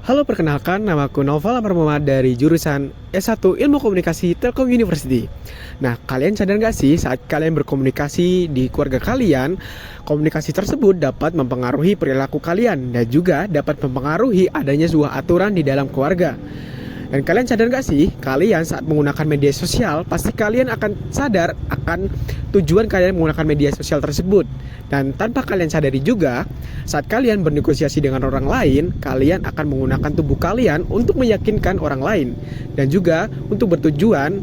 Halo, perkenalkan, namaku Noval Amar Muhammad dari jurusan S1 Ilmu Komunikasi Telkom University. Nah, kalian sadar nggak sih saat kalian berkomunikasi di keluarga kalian, komunikasi tersebut dapat mempengaruhi perilaku kalian dan juga dapat mempengaruhi adanya sebuah aturan di dalam keluarga. Dan kalian sadar gak sih, kalian saat menggunakan media sosial, pasti kalian akan sadar akan tujuan kalian menggunakan media sosial tersebut. Dan tanpa kalian sadari juga, saat kalian bernegosiasi dengan orang lain, kalian akan menggunakan tubuh kalian untuk meyakinkan orang lain. Dan juga untuk bertujuan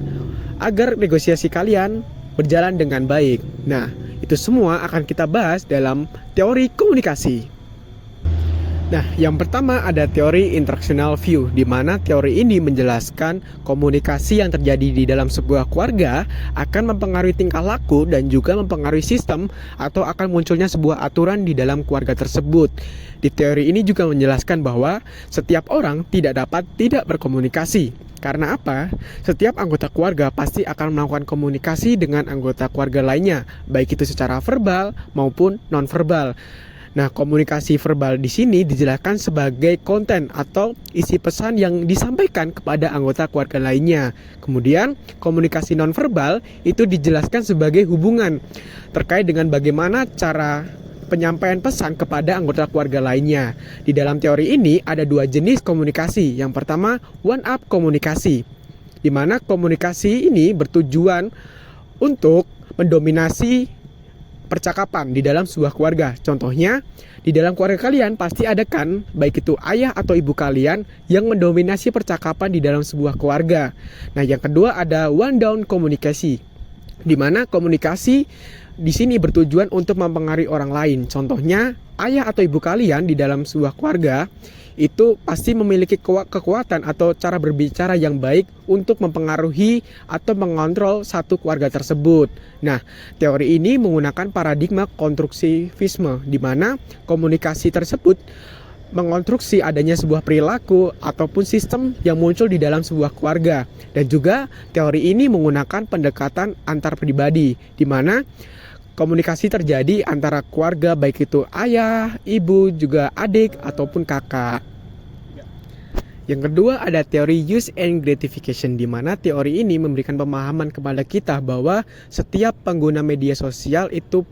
agar negosiasi kalian berjalan dengan baik. Nah, itu semua akan kita bahas dalam teori komunikasi. Nah, yang pertama ada teori interactional view, di mana teori ini menjelaskan komunikasi yang terjadi di dalam sebuah keluarga akan mempengaruhi tingkah laku dan juga mempengaruhi sistem atau akan munculnya sebuah aturan di dalam keluarga tersebut. Di teori ini juga menjelaskan bahwa setiap orang tidak dapat tidak berkomunikasi. Karena apa? Setiap anggota keluarga pasti akan melakukan komunikasi dengan anggota keluarga lainnya, baik itu secara verbal maupun non-verbal. Nah, komunikasi verbal di sini dijelaskan sebagai konten atau isi pesan yang disampaikan kepada anggota keluarga lainnya. Kemudian, komunikasi nonverbal itu dijelaskan sebagai hubungan terkait dengan bagaimana cara penyampaian pesan kepada anggota keluarga lainnya. Di dalam teori ini ada dua jenis komunikasi. Yang pertama, one-up komunikasi, di mana komunikasi ini bertujuan untuk mendominasi percakapan di dalam sebuah keluarga. Contohnya, di dalam keluarga kalian pasti ada kan, baik itu ayah atau ibu kalian yang mendominasi percakapan di dalam sebuah keluarga. Nah, yang kedua ada one down komunikasi, di mana komunikasi di sini bertujuan untuk mempengaruhi orang lain. Contohnya, ayah atau ibu kalian di dalam sebuah keluarga itu pasti memiliki kekuatan atau cara berbicara yang baik untuk mempengaruhi atau mengontrol satu keluarga tersebut. Nah, teori ini menggunakan paradigma konstruktivisme, di mana komunikasi tersebut mengonstruksi adanya sebuah perilaku ataupun sistem yang muncul di dalam sebuah keluarga. Dan juga teori ini menggunakan pendekatan antar pribadi, di mana komunikasi terjadi antara keluarga, baik itu ayah, ibu, juga adik ataupun kakak. Yang kedua ada teori use and gratification, di mana teori ini memberikan pemahaman kepada kita bahwa setiap pengguna media sosial itu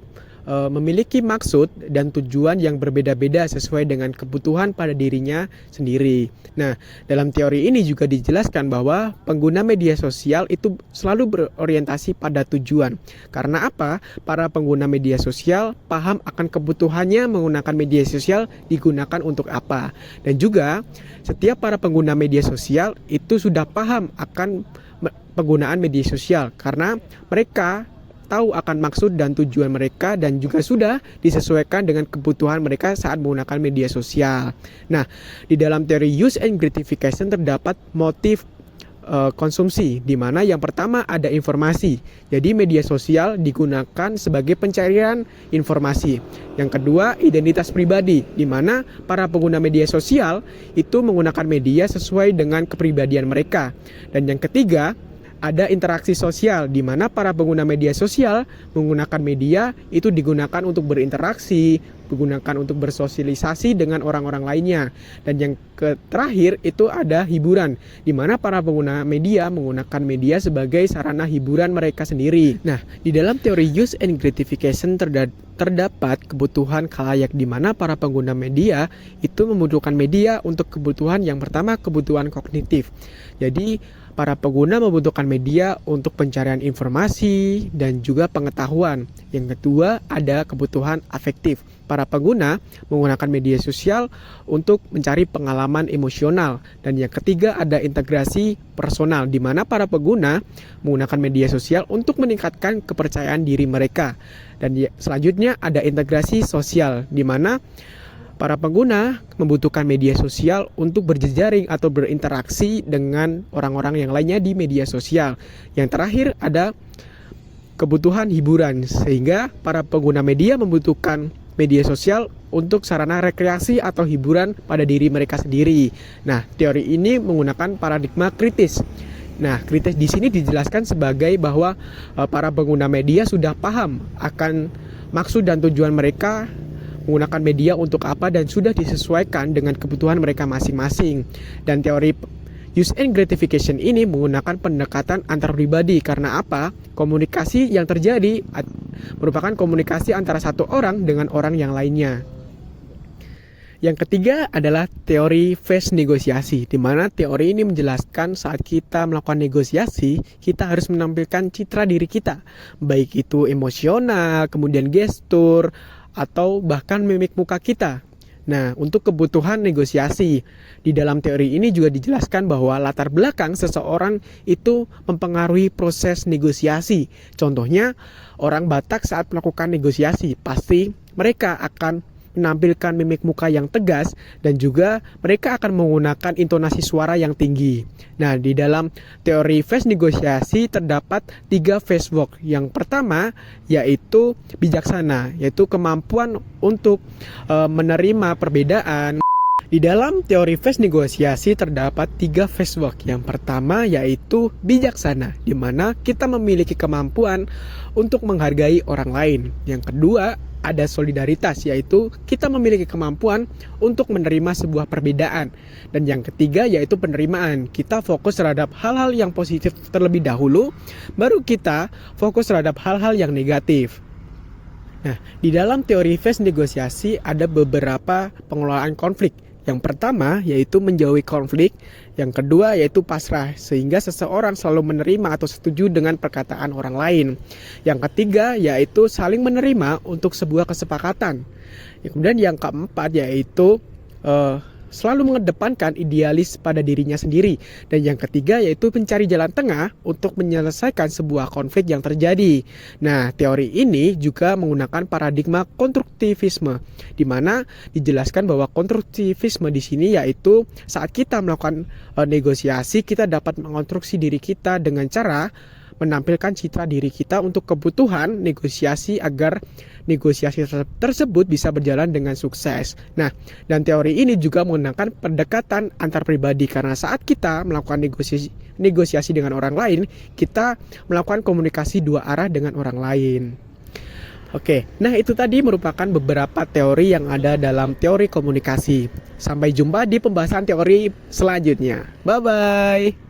memiliki maksud dan tujuan yang berbeda-beda sesuai dengan kebutuhan pada dirinya sendiri. Nah, dalam teori ini juga dijelaskan bahwa pengguna media sosial itu selalu berorientasi pada tujuan. Karena apa? Para pengguna media sosial paham akan kebutuhannya menggunakan media sosial digunakan untuk apa. Dan juga setiap para pengguna media sosial itu sudah paham akan penggunaan media sosial karena mereka tahu akan maksud dan tujuan mereka dan juga sudah disesuaikan dengan kebutuhan mereka saat menggunakan media sosial. Nah, di dalam teori use and gratification terdapat motif konsumsi, di mana yang pertama ada informasi. Jadi media sosial digunakan sebagai pencarian informasi. Yang kedua, identitas pribadi, di mana para pengguna media sosial itu menggunakan media sesuai dengan kepribadian mereka. Dan yang ketiga, ada interaksi sosial, di mana para pengguna media sosial menggunakan media itu digunakan untuk berinteraksi, digunakan untuk bersosialisasi dengan orang-orang lainnya. Dan yang terakhir itu ada hiburan, di mana para pengguna media menggunakan media sebagai sarana hiburan mereka sendiri. Nah, di dalam teori use and gratification terdapat kebutuhan khalayak, di mana para pengguna media itu membutuhkan media untuk kebutuhan yang pertama, kebutuhan kognitif. Jadi para pengguna membutuhkan media untuk pencarian informasi dan juga pengetahuan. Yang kedua ada kebutuhan afektif. Para pengguna menggunakan media sosial untuk mencari pengalaman emosional. Dan yang ketiga ada integrasi personal, di mana para pengguna menggunakan media sosial untuk meningkatkan kepercayaan diri mereka. Dan selanjutnya ada integrasi sosial, di mana para pengguna membutuhkan media sosial untuk berjejaring atau berinteraksi dengan orang-orang yang lainnya di media sosial. Yang terakhir ada kebutuhan hiburan, sehingga para pengguna media membutuhkan media sosial untuk sarana rekreasi atau hiburan pada diri mereka sendiri. Nah, teori ini menggunakan paradigma kritis. Nah, kritis di sini dijelaskan sebagai bahwa para pengguna media sudah paham akan maksud dan tujuan mereka menggunakan media untuk apa, dan sudah disesuaikan dengan kebutuhan mereka masing-masing. Dan teori use and gratification ini menggunakan pendekatan antar pribadi. Karena apa? Komunikasi yang terjadi merupakan komunikasi antara satu orang dengan orang yang lainnya. Yang ketiga adalah teori phase negosiasi, di mana teori ini menjelaskan saat kita melakukan negosiasi, kita harus menampilkan citra diri kita, baik itu emosional, kemudian gestur, atau bahkan mimik muka kita. Nah, untuk kebutuhan negosiasi, di dalam teori ini juga dijelaskan bahwa latar belakang seseorang itu mempengaruhi proses negosiasi. Contohnya, orang Batak saat melakukan negosiasi, pasti mereka akan menampilkan mimik muka yang tegas, dan juga mereka akan menggunakan intonasi suara yang tinggi. Nah, di dalam teori phase negosiasi terdapat 3 phase walk. Yang pertama yaitu bijaksana, yaitu kemampuan untuk menerima perbedaan. Di dalam teori phase negosiasi terdapat 3 phase walk. Yang pertama yaitu bijaksana, di mana kita memiliki kemampuan untuk menghargai orang lain. Yang kedua ada solidaritas, yaitu kita memiliki kemampuan untuk menerima sebuah perbedaan. Dan yang ketiga yaitu penerimaan, kita fokus terhadap hal-hal yang positif terlebih dahulu, baru kita fokus terhadap hal-hal yang negatif. Nah, di dalam teori phase negosiasi ada beberapa pengelolaan konflik. Yang pertama yaitu menjauhi konflik, yang kedua yaitu pasrah, sehingga seseorang selalu menerima atau setuju dengan perkataan orang lain. Yang ketiga yaitu saling menerima untuk sebuah kesepakatan. Kemudian yang keempat yaitu selalu mengedepankan idealis pada dirinya sendiri. Dan yang ketiga yaitu mencari jalan tengah untuk menyelesaikan sebuah konflik yang terjadi. Nah, teori ini juga menggunakan paradigma konstruktivisme, di mana dijelaskan bahwa konstruktivisme di sini yaitu saat kita melakukan negosiasi, kita dapat mengonstruksi diri kita dengan cara menampilkan citra diri kita untuk kebutuhan negosiasi agar negosiasi tersebut bisa berjalan dengan sukses. Nah, dan teori ini juga menggunakan pendekatan antar pribadi, karena saat kita melakukan negosiasi dengan orang lain, kita melakukan komunikasi dua arah dengan orang lain. Oke, nah itu tadi merupakan beberapa teori yang ada dalam teori komunikasi. Sampai jumpa di pembahasan teori selanjutnya. Bye-bye.